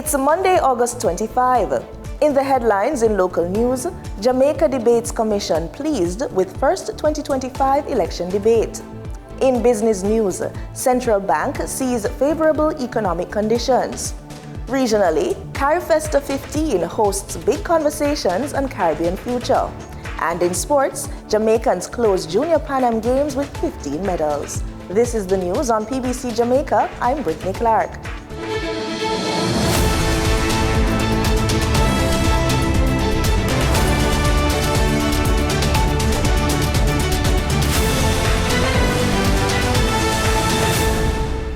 It's Monday, August 25. In the headlines in local news, Jamaica Debates Commission pleased with first 2025 election debate. In business news, Central Bank sees favorable economic conditions. Regionally, CariFesta 15 hosts big conversations on Caribbean future. And in sports, Jamaicans close Junior Pan Am Games with 15 medals. This is the news on PBC Jamaica. I'm Brittany Clark.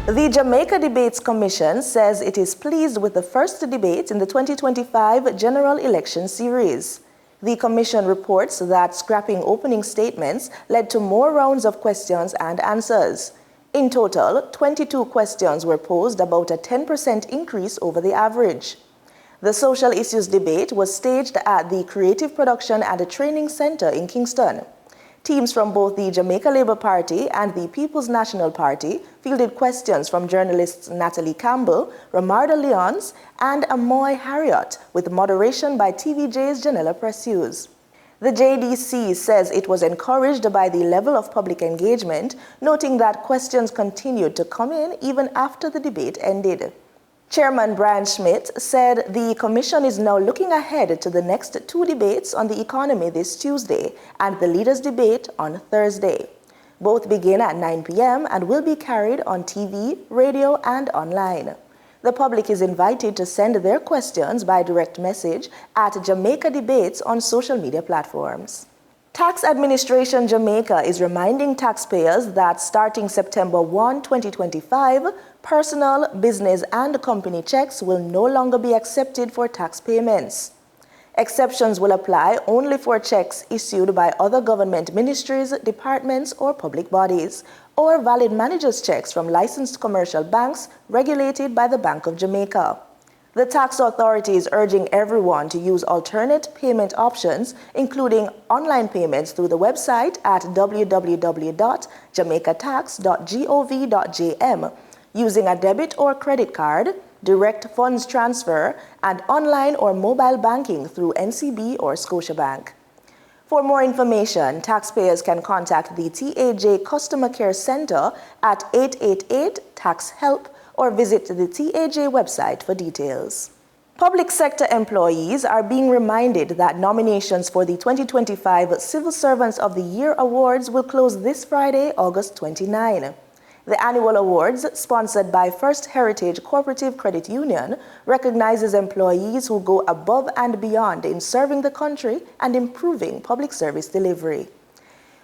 The Jamaica Debates Commission says it is pleased with the first debate in the 2025 general election series. The Commission reports that scrapping opening statements led to more rounds of questions and answers. In total, 22 questions were posed, about a 10% increase over the average. The social issues debate was staged at the Creative Production and Training Center in Kingston. Teams from both the Jamaica Labour Party and the People's National Party fielded questions from journalists Natalie Campbell, Ramarda Leons, and Amoy Harriott, with moderation by TVJ's Janella Precious. The JDC says it was encouraged by the level of public engagement, noting that questions continued to come in even after the debate ended. Chairman Brian Schmidt said the Commission is now looking ahead to the next two debates on the economy this Tuesday and the Leaders' Debate on Thursday. Both begin at 9 p.m. and will be carried on TV, radio, and online. The public is invited to send their questions by direct message at Jamaica Debates on social media platforms. Tax Administration Jamaica is reminding taxpayers that starting September 1, 2025, personal, business, and company checks will no longer be accepted for tax payments. Exceptions will apply only for checks issued by other government ministries, departments, or public bodies, or valid managers' checks from licensed commercial banks regulated by the Bank of Jamaica. The tax authority is urging everyone to use alternate payment options, including online payments through the website at www.jamaicatax.gov.jm, using a debit or credit card, direct funds transfer, and online or mobile banking through NCB or Scotiabank. For more information, taxpayers can contact the TAJ Customer Care Center at 888-TAX-HELP or visit the TAJ website for details. Public sector employees are being reminded that nominations for the 2025 Civil Servants of the Year Awards will close this Friday, August 29. The annual awards, sponsored by First Heritage Cooperative Credit Union, recognizes employees who go above and beyond in serving the country and improving public service delivery.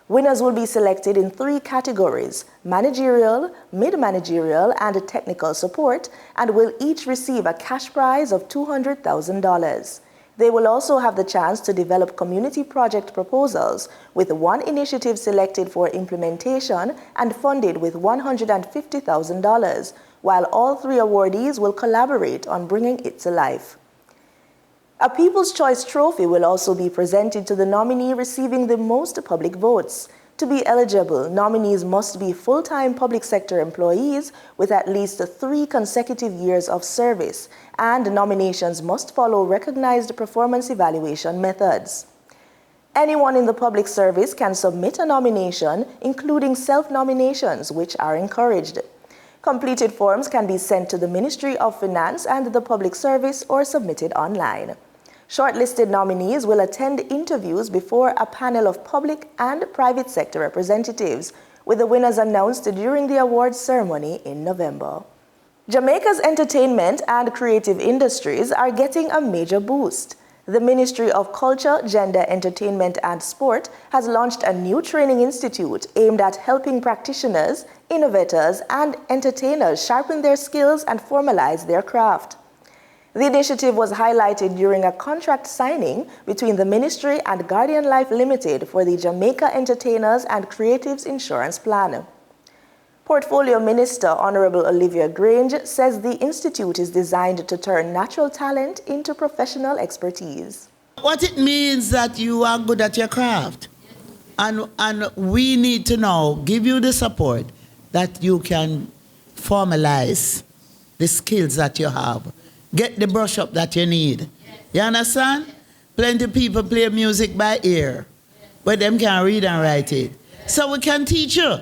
Winners will be selected in three categories: managerial, mid-managerial, and technical support, and will each receive a cash prize of $200,000. They will also have the chance to develop community project proposals, with one initiative selected for implementation and funded with $150,000, while all three awardees will collaborate on bringing it to life. A People's Choice Trophy will also be presented to the nominee receiving the most public votes. To be eligible, nominees must be full-time public sector employees with at least 3 consecutive years of service, and nominations must follow recognized performance evaluation methods. Anyone in the public service can submit a nomination, including self-nominations, which are encouraged. Completed forms can be sent to the Ministry of Finance and the Public Service or submitted online. Shortlisted nominees will attend interviews before a panel of public and private sector representatives, with the winners announced during the awards ceremony in November. Jamaica's entertainment and creative industries are getting a major boost. The Ministry of Culture, Gender, Entertainment and Sport has launched a new training institute aimed at helping practitioners, innovators, and entertainers sharpen their skills and formalize their craft. The initiative was highlighted during a contract signing between the Ministry and Guardian Life Limited for the Jamaica Entertainers and Creatives Insurance Plan. Portfolio Minister Honorable Olivia Grange says the institute is designed to turn natural talent into professional expertise. What it means that you are good at your craft. And we need to now give you the support that you can formalize the skills that you have get the brush up that you need. You understand? Plenty of people play music by ear, but them can't read and write it. So we can teach you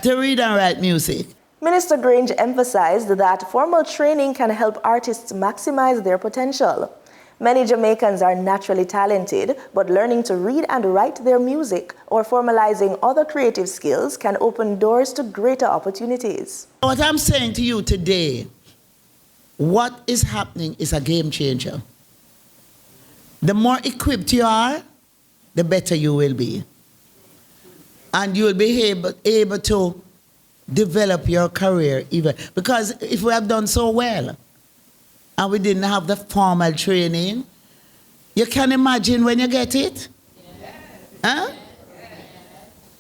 to read and write music. Minister Grange emphasized that formal training can help artists maximize their potential. Many Jamaicans are naturally talented, but learning to read and write their music or formalizing other creative skills can open doors to greater opportunities. What I'm saying to you today, what is happening is a game changer. The more equipped you are, the better you will be. And you will be able to develop your career even. Because if we have done so well, and we didn't have the formal training, you can imagine when you get it? Huh?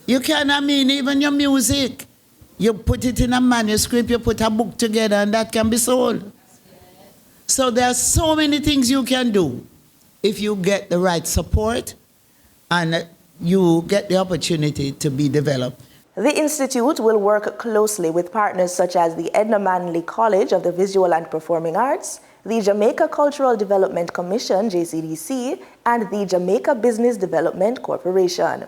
You can, even your music, you put it in a manuscript, you put a book together, and that can be sold. So there are so many things you can do if you get the right support and you get the opportunity to be developed. The Institute will work closely with partners such as the Edna Manley College of the Visual and Performing Arts, the Jamaica Cultural Development Commission, JCDC, and the Jamaica Business Development Corporation.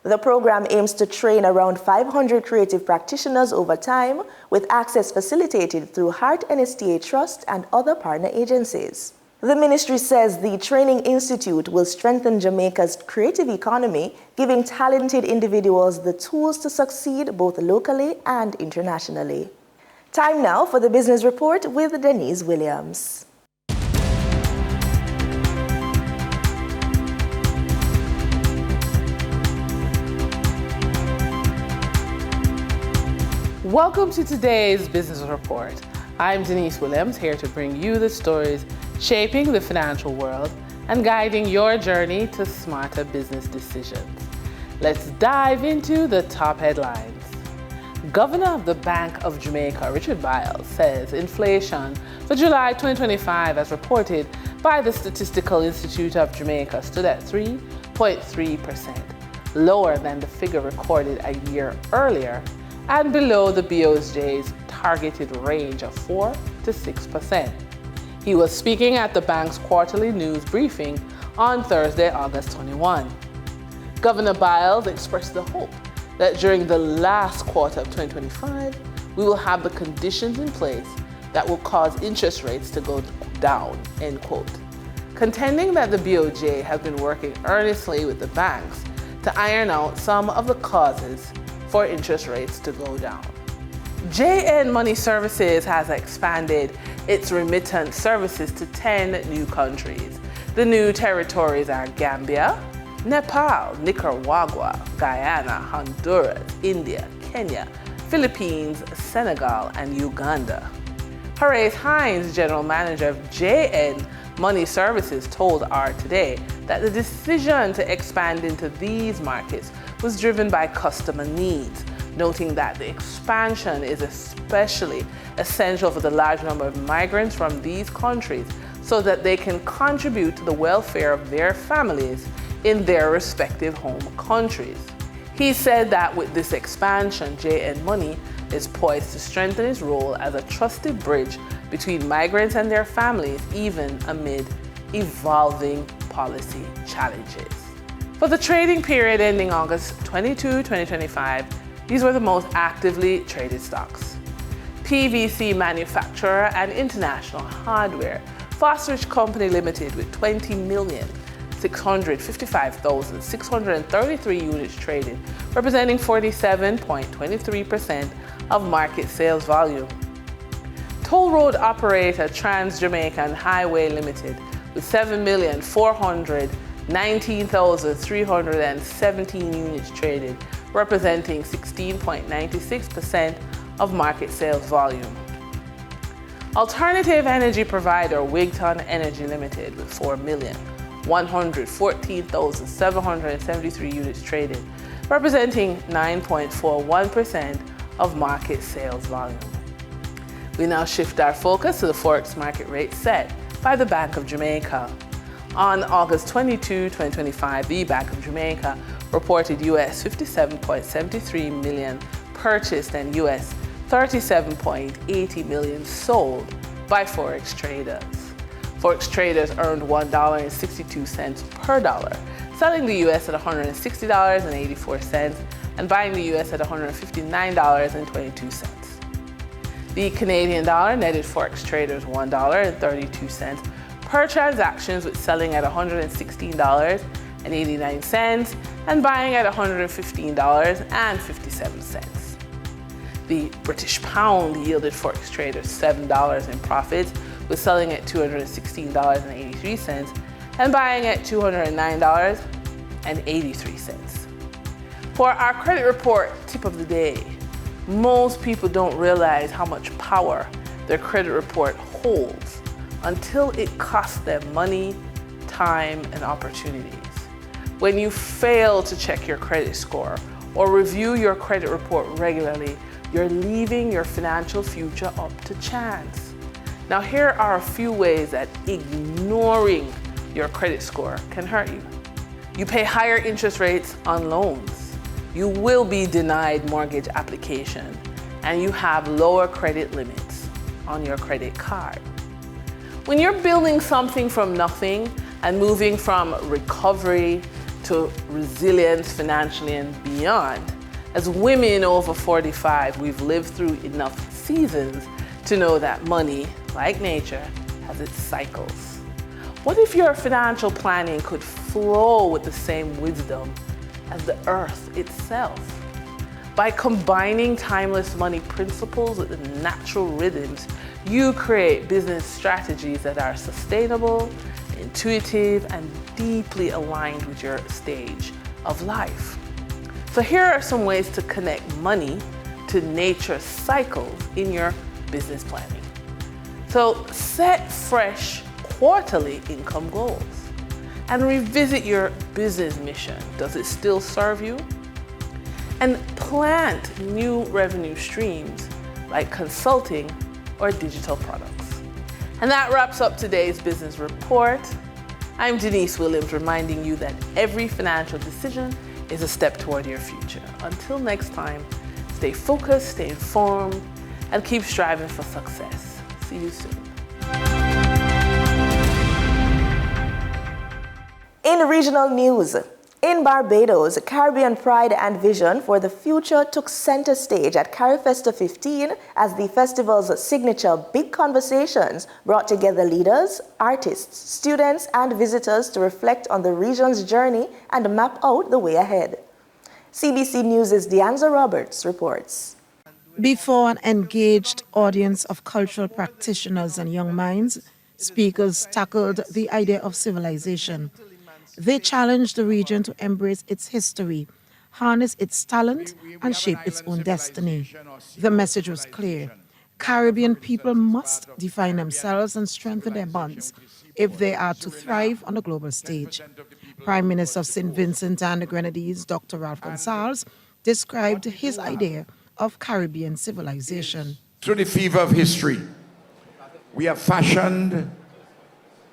The program aims to train around 500 creative practitioners over time, with access facilitated through Heart NSTA Trust and other partner agencies. The ministry says the Training Institute will strengthen Jamaica's creative economy, giving talented individuals the tools to succeed both locally and internationally. Time now for the Business Report with Denise Williams. Welcome to today's Business Report. I'm Denise Williams, here to bring you the stories shaping the financial world and guiding your journey to smarter business decisions. Let's dive into the top headlines. Governor of the Bank of Jamaica, Richard Biles, says inflation for July 2025, as reported by the Statistical Institute of Jamaica, stood at 3.3%, lower than the figure recorded a year earlier and below the BOJ's targeted range of 4 to 6%. He was speaking at the bank's quarterly news briefing on Thursday, August 21. Governor Biles expressed the hope that during the last quarter of 2025, we will have the conditions in place that will cause interest rates to go down, end quote. Contending that the BOJ has been working earnestly with the banks to iron out some of the causes for interest rates to go down. JN Money Services has expanded its remittance services to 10 new countries. The new territories are Gambia, Nepal, Nicaragua, Guyana, Honduras, India, Kenya, Philippines, Senegal, and Uganda. Horace Hines, General Manager of JN Money Services, told R Today that the decision to expand into these markets was driven by customer needs, noting that the expansion is especially essential for the large number of migrants from these countries so that they can contribute to the welfare of their families in their respective home countries. He said that with this expansion, JN Money is poised to strengthen its role as a trusted bridge between migrants and their families, even amid evolving policy challenges. For the trading period ending August 22, 2025, these were the most actively traded stocks. PVC Manufacturer and International Hardware, Fosterage Company Limited, with 20,655,633 units traded, representing 47.23% of market sales volume. Toll road operator Trans Jamaican Highway Limited, with 7,419,317 units traded, representing 16.96% of market sales volume. Alternative energy provider Wigton Energy Limited, with 4,114,773 units traded, representing 9.41% of market sales volume. We now shift our focus to the Forex market rate set by the Bank of Jamaica. On August 22, 2025, the Bank of Jamaica reported US $57.73 million purchased and US $37.80 million sold by Forex traders. Forex traders earned $1.62 per dollar, selling the US at $160.84 and buying the US at $159.22. The Canadian dollar netted Forex traders $1.32 per transactions, with selling at $116.89 and buying at $115.57. The British pound yielded Forex traders $7 in profits, with selling at $216.83 and buying at $209.83. For our credit report tip of the day, most people don't realize how much power their credit report holds until it costs them money, time, and opportunities. When you fail to check your credit score or review your credit report regularly, you're leaving your financial future up to chance. Now, here are a few ways that ignoring your credit score can hurt you. You pay higher interest rates on loans. You will be denied mortgage application, and you have lower credit limits on your credit card. When you're building something from nothing and moving from recovery to resilience financially and beyond, as women over 45, we've lived through enough seasons to know that money, like nature, has its cycles. What if your financial planning could flow with the same wisdom as the earth itself? By combining timeless money principles with the natural rhythms, you create business strategies that are sustainable, intuitive, and deeply aligned with your stage of life. So here are some ways to connect money to nature's cycles in your business planning. So set fresh quarterly income goals and revisit your business mission. Does it still serve you? And plant new revenue streams like consulting or digital products. And that wraps up today's business report. I'm Denise Williams, reminding you that every financial decision is a step toward your future. Until next time, stay focused, stay informed, and keep striving for success. See you soon. In regional news, in Barbados, Caribbean pride and vision for the future took center stage at CariFesta 15 as the festival's signature Big Conversations brought together leaders, artists, students, and visitors to reflect on the region's journey and map out the way ahead. CBC News' Deanza Roberts reports. Before an engaged audience of cultural practitioners and young minds, speakers tackled the idea of civilization. They challenged the region to embrace its history, harness its talent, and shape its own destiny. The message was clear. Caribbean people must define themselves and strengthen their bonds if they are to thrive on the global stage. Prime Minister of St. Vincent and the Grenadines, Dr. Ralph Gonsalves, described his idea of Caribbean civilization. Through the fever of history, we have fashioned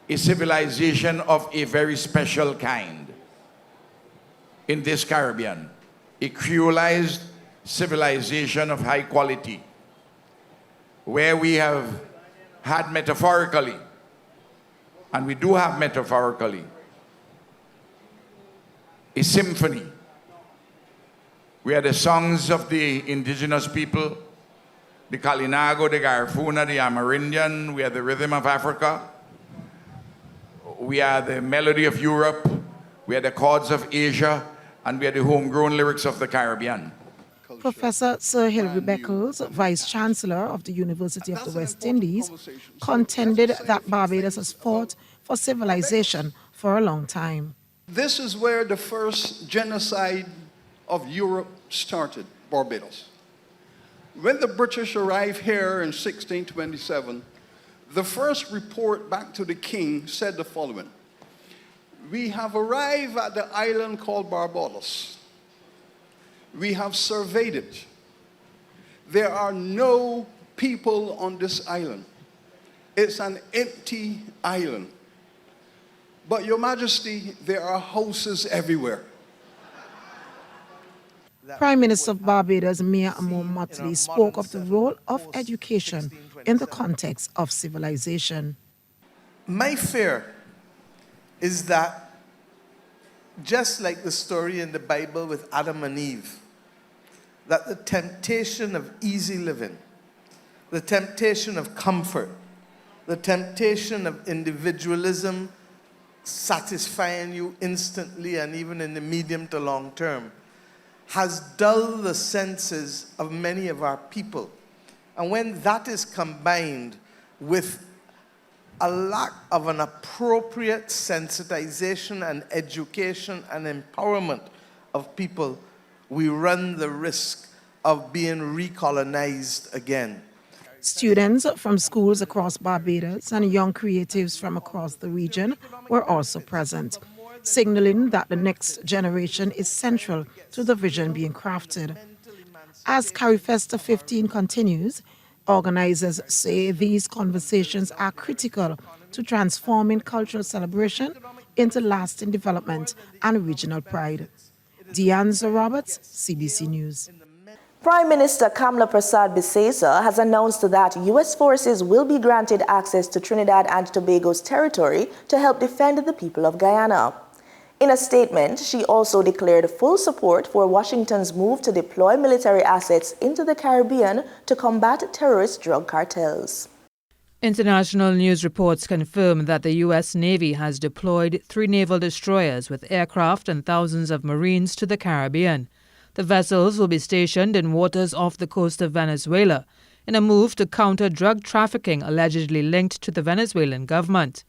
a civilization of a very special kind in this Caribbean, a creolized civilization of high quality, where we have had metaphorically, and we do have metaphorically, a symphony. We are the songs of the indigenous people, the Kalinago, the Garifuna, the Amerindian. We are the rhythm of Africa. We are the melody of Europe, we are the chords of Asia, and we are the homegrown lyrics of the Caribbean. Professor Sir Hilary Beckles, Vice Chancellor of the University of the West Indies, contended that Barbados has fought for civilization for a long time. This is where the first genocide of Europe started, Barbados. When the British arrived here in 1627, the first report back to the king said the following: "We have arrived at the island called Barbados. We have surveyed it. There are no people on this island. It's an empty island. But Your Majesty, there are houses everywhere." Prime Minister of Barbados, Mia Amor Motley, spoke of the role of education in the context of civilization. My fear is that, just like the story in the Bible with Adam and Eve, that the temptation of easy living, the temptation of comfort, the temptation of individualism, satisfying you instantly and even in the medium to long term, has dulled the senses of many of our people. And when that is combined with a lack of an appropriate sensitization and education and empowerment of people, we run the risk of being recolonized again. Students from schools across Barbados and young creatives from across the region were also present, signaling that the next generation is central to the vision being crafted. As CARIFESTA 15 continues, organizers say these conversations are critical to transforming cultural celebration into lasting development and regional pride. Deanza Roberts, CBC News. Prime Minister Kamla Persad-Bissesa has announced that U.S. forces will be granted access to Trinidad and Tobago's territory to help defend the people of Guyana. In a statement, she also declared full support for Washington's move to deploy military assets into the Caribbean to combat terrorist drug cartels. International news reports confirm that the U.S. Navy has deployed 3 naval destroyers with aircraft and thousands of Marines to the Caribbean. The vessels will be stationed in waters off the coast of Venezuela in a move to counter drug trafficking allegedly linked to the Venezuelan government.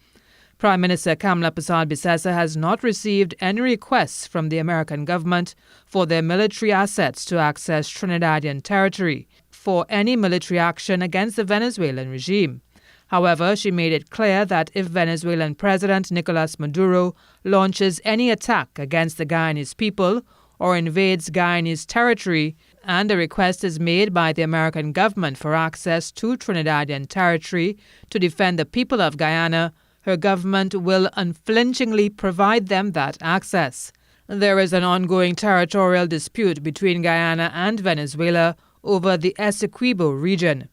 Prime Minister Kamla Persad-Bissesa has not received any requests from the American government for their military assets to access Trinidadian territory for any military action against the Venezuelan regime. However, she made it clear that if Venezuelan President Nicolas Maduro launches any attack against the Guyanese people or invades Guyanese territory, and a request is made by the American government for access to Trinidadian territory to defend the people of Guyana, her government will unflinchingly provide them that access. There is an ongoing territorial dispute between Guyana and Venezuela over the Essequibo region.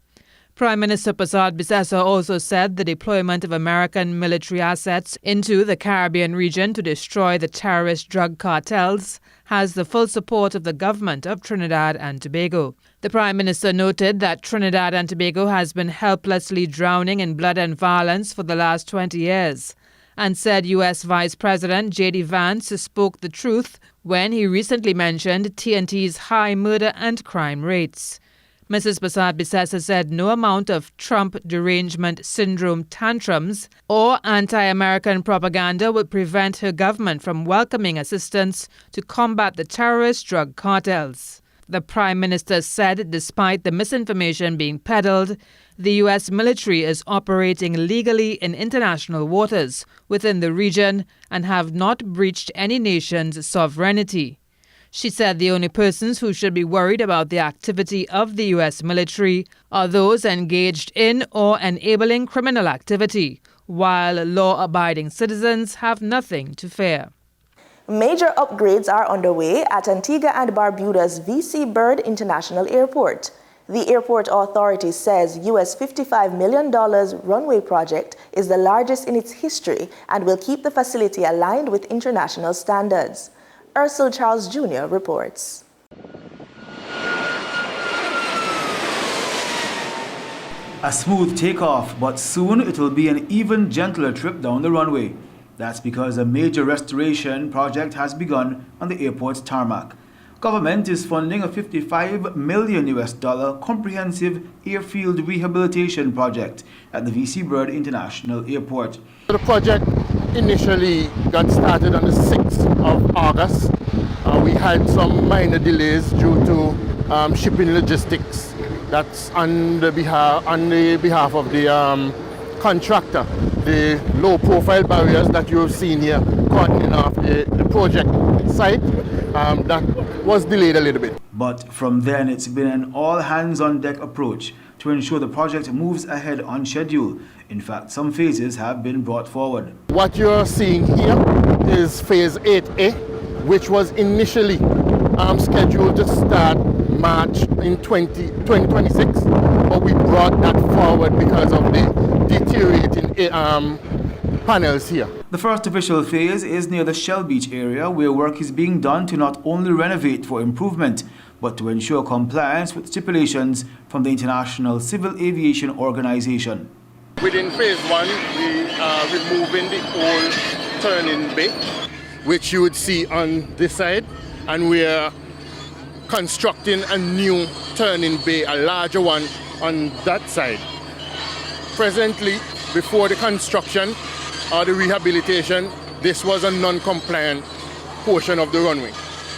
Prime Minister Persad-Bissesa also said the deployment of American military assets into the Caribbean region to destroy the terrorist drug cartels has the full support of the government of Trinidad and Tobago. The Prime Minister noted that Trinidad and Tobago has been helplessly drowning in blood and violence for the last 20 years, and said U.S. Vice President J.D. Vance spoke the truth when he recently mentioned TNT's high murder and crime rates. Mrs. Persad-Bissesa said no amount of Trump derangement syndrome tantrums or anti-American propaganda would prevent her government from welcoming assistance to combat the terrorist drug cartels. The Prime Minister said despite the misinformation being peddled, the U.S. military is operating legally in international waters within the region and have not breached any nation's sovereignty. She said the only persons who should be worried about the activity of the U.S. military are those engaged in or enabling criminal activity, while law-abiding citizens have nothing to fear. Major upgrades are underway at Antigua and Barbuda's V.C. Byrd International Airport. The airport authority says U.S. $55 million runway project is the largest in its history and will keep the facility aligned with international standards. Ursel Charles Jr. reports. A smooth takeoff, but soon it will be an even gentler trip down the runway. That's because a major restoration project has begun on the airport's tarmac. Government is funding a $55 million comprehensive airfield rehabilitation project at the V.C. Byrd International Airport. The project initially got started on the 6th of August. We had some minor delays due to shipping logistics. That's on the behalf of the contractor. The low-profile barriers that you've seen here cordoning off the project site, that was delayed a little bit. But from then, it's been an all-hands-on-deck approach to ensure the project moves ahead on schedule. In fact, some phases have been brought forward. What you're seeing here is phase 8A, which was initially scheduled to start March in 2026, but we brought that forward because of the deteriorating panels here. The first official phase is near the Shell Beach area, where work is being done to not only renovate for improvement, but to ensure compliance with stipulations from the International Civil Aviation Organization. Within phase 1, we are removing the old turning bay, which you would see on this side, and we are constructing a new turning bay, a larger one on that side. Presently, before the construction or the rehabilitation, this was a non-compliant portion of the runway.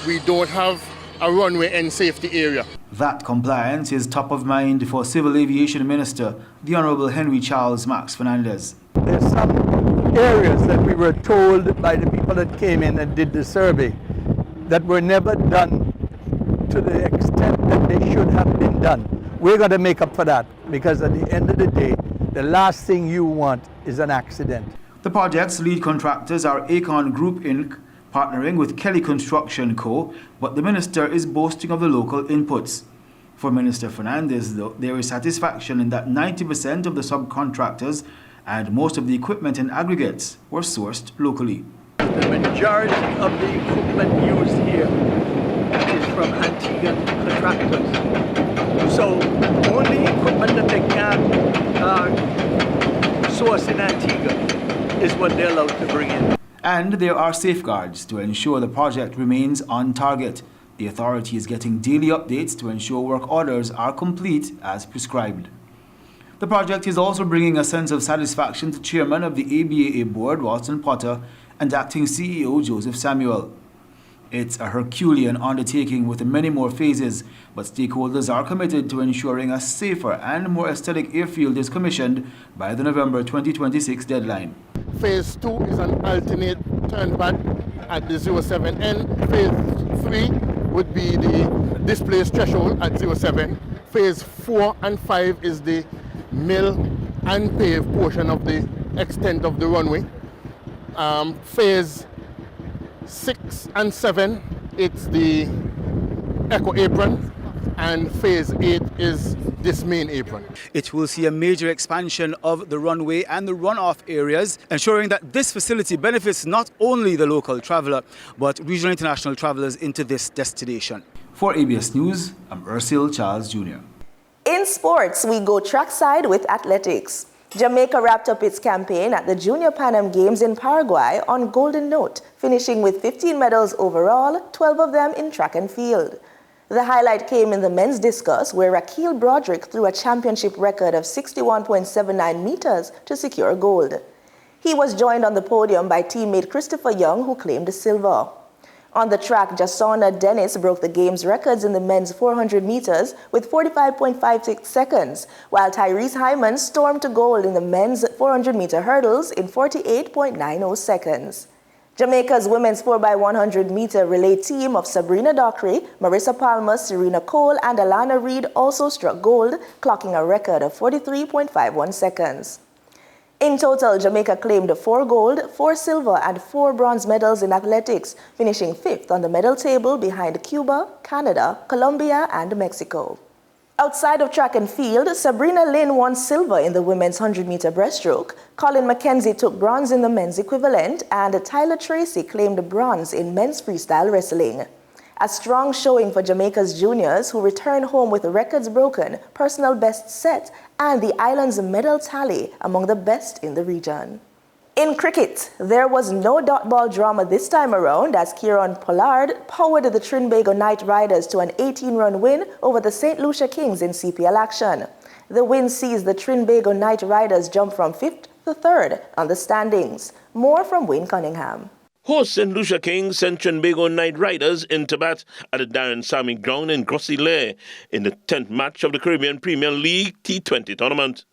We don't have a runway and safety area. That compliance is top of mind for Civil Aviation Minister, the Honourable Henry Charles Max Fernandez. There's some areas that we were told by the people that came in and did the survey that were never done to the extent that they should have been done. We're going to make up for that, because at the end of the day, the last thing you want is an accident. The project's lead contractors are Aecon Group Inc., partnering with Kelly Construction Co., but the minister is boasting of the local inputs. For Minister Fernandez, though, there is satisfaction in that 90% of the subcontractors and most of the equipment and aggregates were sourced locally. The majority of the equipment used here is from Antiguan contractors. So only equipment that they can source in Antigua is what they're allowed to bring in. And there are safeguards to ensure the project remains on target. The authority is getting daily updates to ensure work orders are complete as prescribed. The project is also bringing a sense of satisfaction to Chairman of the ABAA Board, Watson Potter, and Acting CEO, Joseph Samuel. It's a Herculean undertaking with many more phases, but stakeholders are committed to ensuring a safer and more aesthetic airfield is commissioned by the November 2026 deadline. Phase 2 is an alternate turn pad at the 07 end. Phase 3 would be the displaced threshold at 07. Phase 4 and 5 is the mill and pave portion of the extent of the runway. Phase 6 and 7, it's the echo apron, and phase 8 is this main apron. It will see a major expansion of the runway and the runoff areas, ensuring that this facility benefits not only the local traveller, but regional international travellers into this destination. For ABS News, I'm Ursil Charles Jr. In sports, we go trackside with athletics. Jamaica wrapped up its campaign at the Junior Pan Am Games in Paraguay on golden note, finishing with 15 medals overall, 12 of them in track and field. The highlight came in the men's discus, where Raquel Broderick threw a championship record of 61.79 meters to secure gold. He was joined on the podium by teammate Christopher Young, who claimed silver. On the track, Jasona Dennis broke the game's records in the men's 400 meters with 45.56 seconds, while Tyrese Hyman stormed to gold in the men's 400-meter hurdles in 48.90 seconds. Jamaica's women's 4x100-meter relay team of Sabrina Dockery, Marissa Palmer, Serena Cole, and Alana Reid also struck gold, clocking a record of 43.51 seconds. In total, Jamaica claimed 4 gold, 4 silver, and 4 bronze medals in athletics, finishing 5th on the medal table behind Cuba, Canada, Colombia, and Mexico. Outside of track and field, Sabrina Lynn won silver in the women's 100-meter breaststroke, Colin McKenzie took bronze in the men's equivalent, and Tyler Tracy claimed bronze in men's freestyle wrestling. A strong showing for Jamaica's juniors, who returned home with records broken, personal bests set, and the island's medal tally among the best in the region. In cricket, there was no dot ball drama this time around as Kieran Pollard powered the Trinbago Knight Riders to an 18-run win over the St. Lucia Kings in CPL action. The win sees the Trinbago Knight Riders jump from 5th to 3rd on the standings. More from Wayne Cunningham. Host St. Lucia Kings sent Trinbago Knight Riders into bat at the Darren Sammy ground in Grossi-Lair in the 10th match of the Caribbean Premier League T20 tournament.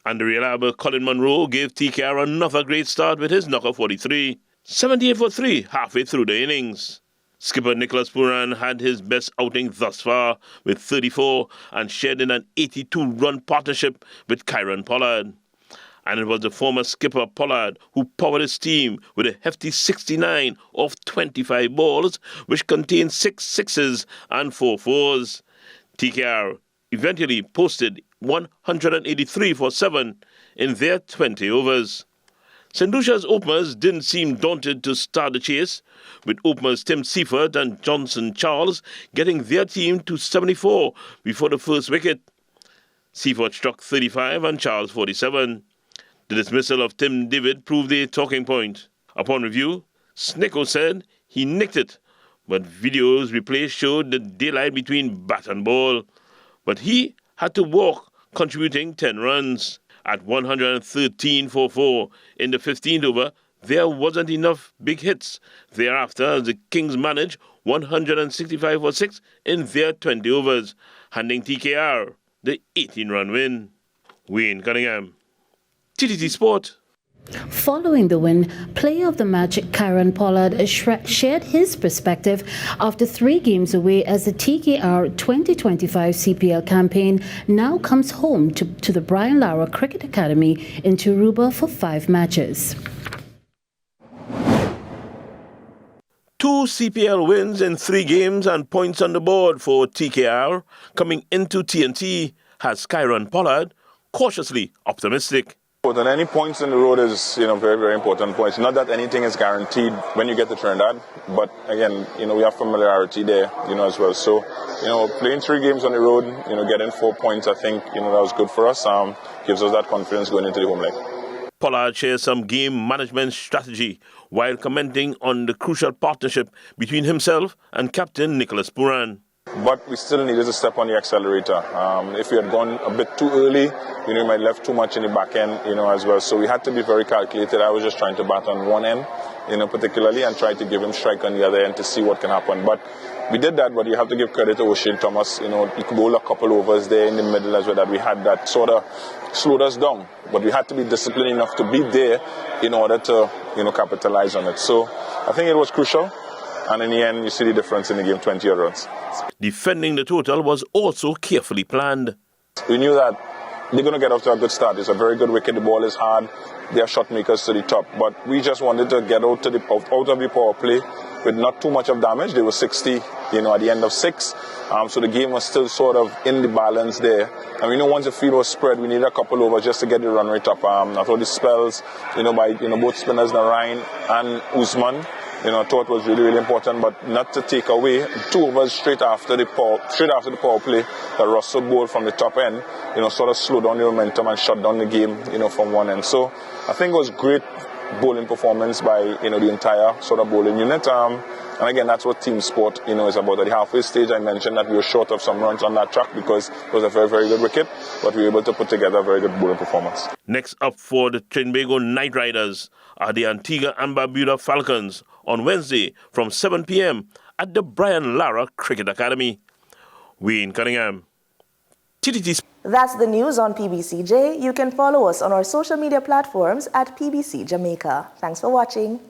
And the reliable Colin Monroe gave TKR another great start with his knocker 43, 78 for 3 halfway through the innings. Skipper Nicholas Pooran had his best outing thus far with 34 and shared in an 82-run partnership with Kieran Pollard. And it was the former skipper Pollard who powered his team with a hefty 69 off 25 balls, which contained 6 sixes and 4 fours. TKR eventually posted 183 for 7 in their 20 overs. St. Lucia's openers didn't seem daunted to start the chase, with openers Tim Seifert and Johnson Charles getting their team to 74 before the first wicket. Seifert struck 35 and Charles 47. The dismissal of Tim David proved a talking point. Upon review, Snicko said he nicked it, but videos replay showed the daylight between bat and ball. But he had to walk, contributing 10 runs. At 113 for 4 in the 15th over, there wasn't enough big hits. Thereafter, the Kings managed 165 for 6 in their 20 overs, handing TKR the 18-run win. Wayne Cunningham, TTT Sport. Following the win, player of the match Kieran Pollard shared his perspective after 3 games away as the TKR 2025 CPL campaign now comes home to the Brian Lara Cricket Academy in Turuba for 5 matches. 2 CPL wins in 3 games and points on the board for TKR coming into TNT has Kieran Pollard cautiously optimistic. And any points in the road is, very, very important points. Not that anything is guaranteed when you get to Trinidad, but again, we have familiarity there, as well. So, playing 3 games on the road, getting 4 points, I think, that was good for us. Gives us that confidence going into the home leg. Pollard shares some game management strategy while commenting on the crucial partnership between himself and Captain Nicholas Puran. But we still needed to step on the accelerator. If we had gone a bit too early, we might have left too much in the back end, as well. So we had to be very calculated. I was just trying to bat on one end, particularly, and try to give him strike on the other end to see what can happen. But we did that, but you have to give credit to O'Shane Thomas. He could bowl a couple overs there in the middle as well that we had that sort of slowed us down. But we had to be disciplined enough to be there in order to, capitalize on it. So I think it was crucial. And in the end, you see the difference in the game, 20 runs. Defending the total was also carefully planned. We knew that they're going to get off to a good start. It's a very good wicket. The ball is hard. They are shot makers to the top. But we just wanted to get out of the power play with not too much of damage. They were 60, at the end of 6. So the game was still sort of in the balance there. And we know once the field was spread, we needed a couple overs just to get the run rate up. I thought the spells, by both spinners, Narayan and Usman, I thought was really, really important, but not to take away 2 overs straight after the power play that Russell bowled from the top end, sort of slowed down the momentum and shut down the game, from one end. So I think it was great bowling performance by, the entire sort of bowling unit. And again, that's what team sport, is about. At the halfway stage, I mentioned that we were short of some runs on that track because it was a very, very good wicket, but we were able to put together a very good bowling performance. Next up for the Trinbago Knight Riders are the Antigua and Barbuda Falcons on Wednesday from 7 p.m. at the Brian Lara Cricket Academy. Wayne Cunningham, TTT. That's the news on PBCJ. You can follow us on our social media platforms at PBCJamaica. Thanks for watching.